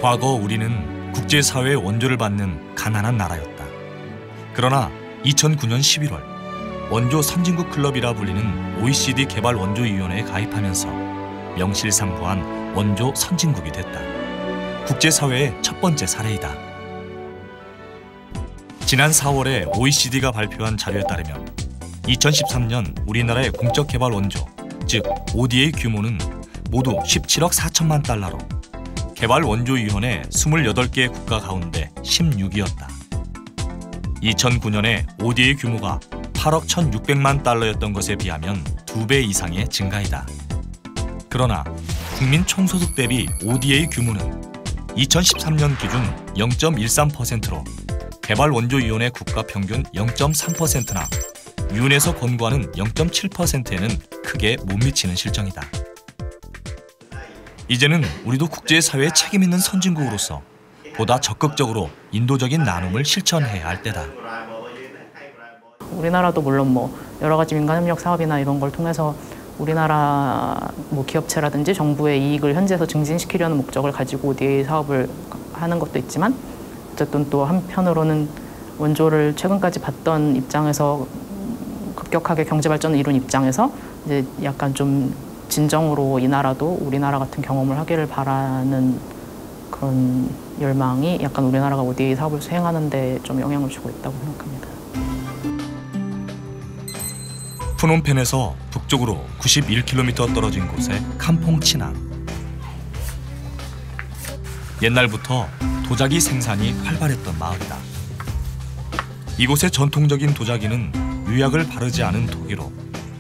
과거 우리는 국제사회의 원조를 받는 가난한 나라였다. 그러나 2009년 11월 원조 선진국 클럽이라 불리는 OECD 개발원조위원회에 가입하면서 명실상부한 원조 선진국이 됐다. 국제사회의 첫 번째 사례이다. 지난 4월에 OECD가 발표한 자료에 따르면 2013년 우리나라의 공적 개발 원조, 즉 ODA 규모는 모두 17억 4천만 달러로 개발 원조위원회 28개의 국가 가운데 16위였다. 2009년에 ODA 규모가 8억 1,600만 달러였던 것에 비하면 2배 이상의 증가이다. 그러나 국민 총소득 대비 ODA 규모는 2013년 기준 0.13%로 개발원조위원회 국가 평균 0.3%나 유엔에서 권고하는 0.7%에는 크게 못 미치는 실정이다. 이제는 우리도 국제사회에 책임 있는 선진국으로서 보다 적극적으로 인도적인 나눔을 실천해야 할 때다. 우리나라도 물론 여러 가지 민간협력 사업이나 이런 걸 통해서 우리나라 기업체라든지 정부의 이익을 현지에서 증진시키려는 목적을 가지고 ODA 사업을 하는 것도 있지만 어쨌든 또 한편으로는 원조를 최근까지 봤던 입장에서 급격하게 경제 발전을 이룬 입장에서 이제 약간 좀 진정으로 이 나라도 우리나라 같은 경험을 하기를 바라는 그런 열망이 약간 우리나라가 ODA 사업을 수행하는 데 좀 영향을 주고 있다고 생각합니다. 프놈펜에서 북쪽으로 91km 떨어진 곳에 캄퐁치낭. 옛날부터 도자기 생산이 활발했던 마을이다. 이곳의 전통적인 도자기는 유약을 바르지 않은 토기로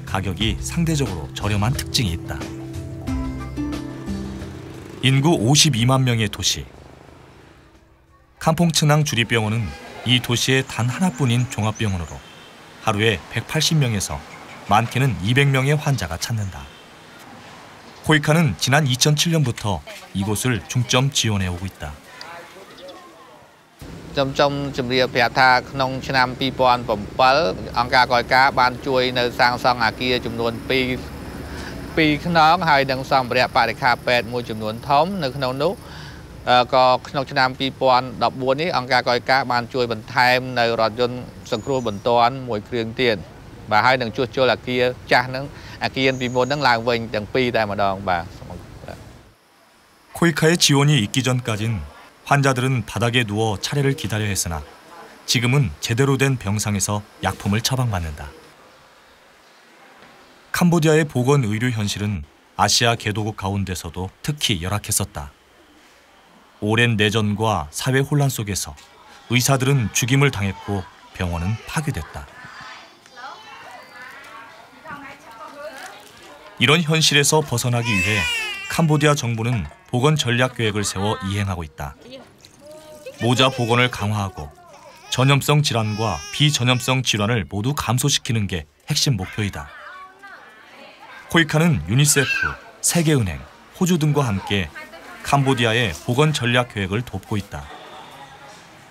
가격이 상대적으로 저렴한 특징이 있다. 인구 52만 명의 도시. 캄퐁치낭 주립병원은 이 도시의 단 하나뿐인 종합병원으로 하루에 180명에서 많게는 200명의 환자가 찾는다. 코이카는 지난 2007년부터 이곳을 중점 지원해 오고 있다. 좀ជំរាបប្រាប់ថាក្នុងឆ្នាំ2007អង្គការកយការបានជួយនៅសាងសង់អគារចំនួន2ខ្នងហើយនឹងសម្ភារៈបរិក្ខារពេទ្យមួយចំនួនធំនៅក្នុងនោះក៏ក្នុងឆ្នាំ2014នេះអង្គការកយការបានជួយបន្ថែមនៅរថយន្តសង្គ្រោះបន្ទាន់មួយគ្រឿងទៀតបាទហើយនឹងជួសជុលអគារចាស់ហ្នឹងអគារពីមុនហ្នឹងឡើងវិញទាំងពីរតែម្ដងបាទ 코이카의 지원이 있기 전까진 환자들은 바닥에 누워 차례를 기다려 했으나 지금은 제대로 된 병상에서 약품을 처방받는다. 캄보디아의 보건의료 현실은 아시아 개도국 가운데서도 특히 열악했었다. 오랜 내전과 사회 혼란 속에서 의사들은 죽임을 당했고 병원은 파괴됐다. 이런 현실에서 벗어나기 위해 캄보디아 정부는 보건 전략 계획을 세워 이행하고 있다. 모자 보건을 강화하고 전염성 질환과 비전염성 질환을 모두 감소시키는 게 핵심 목표이다. 코이카는 유니세프, 세계은행, 호주 등과 함께 캄보디아의 보건 전략 계획을 돕고 있다.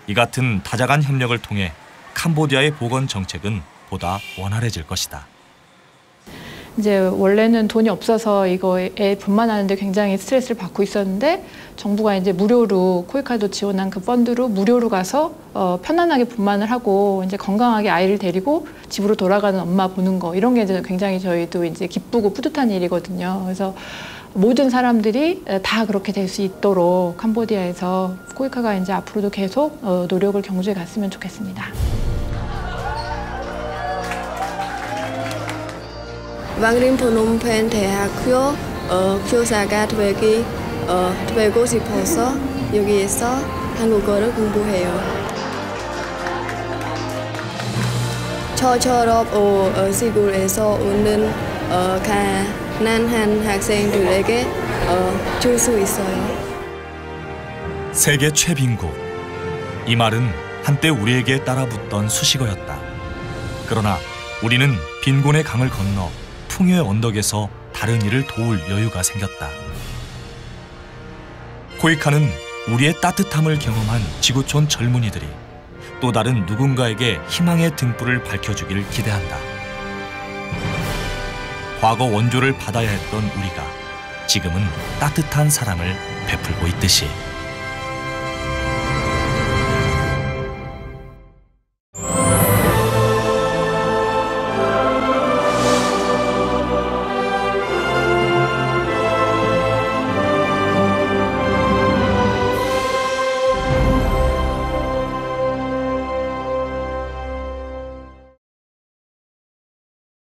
이 같은 다자간 협력을 통해 캄보디아의 보건 정책은 보다 원활해질 것이다. 이제 원래는 돈이 없어서 이거에 분만하는데 굉장히 스트레스를 받고 있었는데 정부가 이제 무료로 코이카도 지원한 그 펀드로 무료로 가서 편안하게 분만을 하고 이제 건강하게 아이를 데리고 집으로 돌아가는 엄마 보는 거 이런 게 이제 굉장히 저희도 이제 기쁘고 뿌듯한 일이거든요. 그래서 모든 사람들이 다 그렇게 될 수 있도록 캄보디아에서 코이카가 이제 앞으로도 계속 노력을 경주해 갔으면 좋겠습니다. 왕림 프놈펜 대학교 교사가 되고 싶어서 여기에서 한국어를 공부해요. 저처럼 시골에서 오는 가난한 학생들에게 줄 수 있어요. 세계 최빈국. 이 말은 한때 우리에게 따라붙던 수식어였다. 그러나 우리는 빈곤의 강을 건너 풍요의 언덕에서 다른 이를 도울 여유가 생겼다. 코이카는 우리의 따뜻함을 경험한 지구촌 젊은이들이 또 다른 누군가에게 희망의 등불을 밝혀주길 기대한다. 과거 원조를 받아야 했던 우리가 지금은 따뜻한 사랑을 베풀고 있듯이.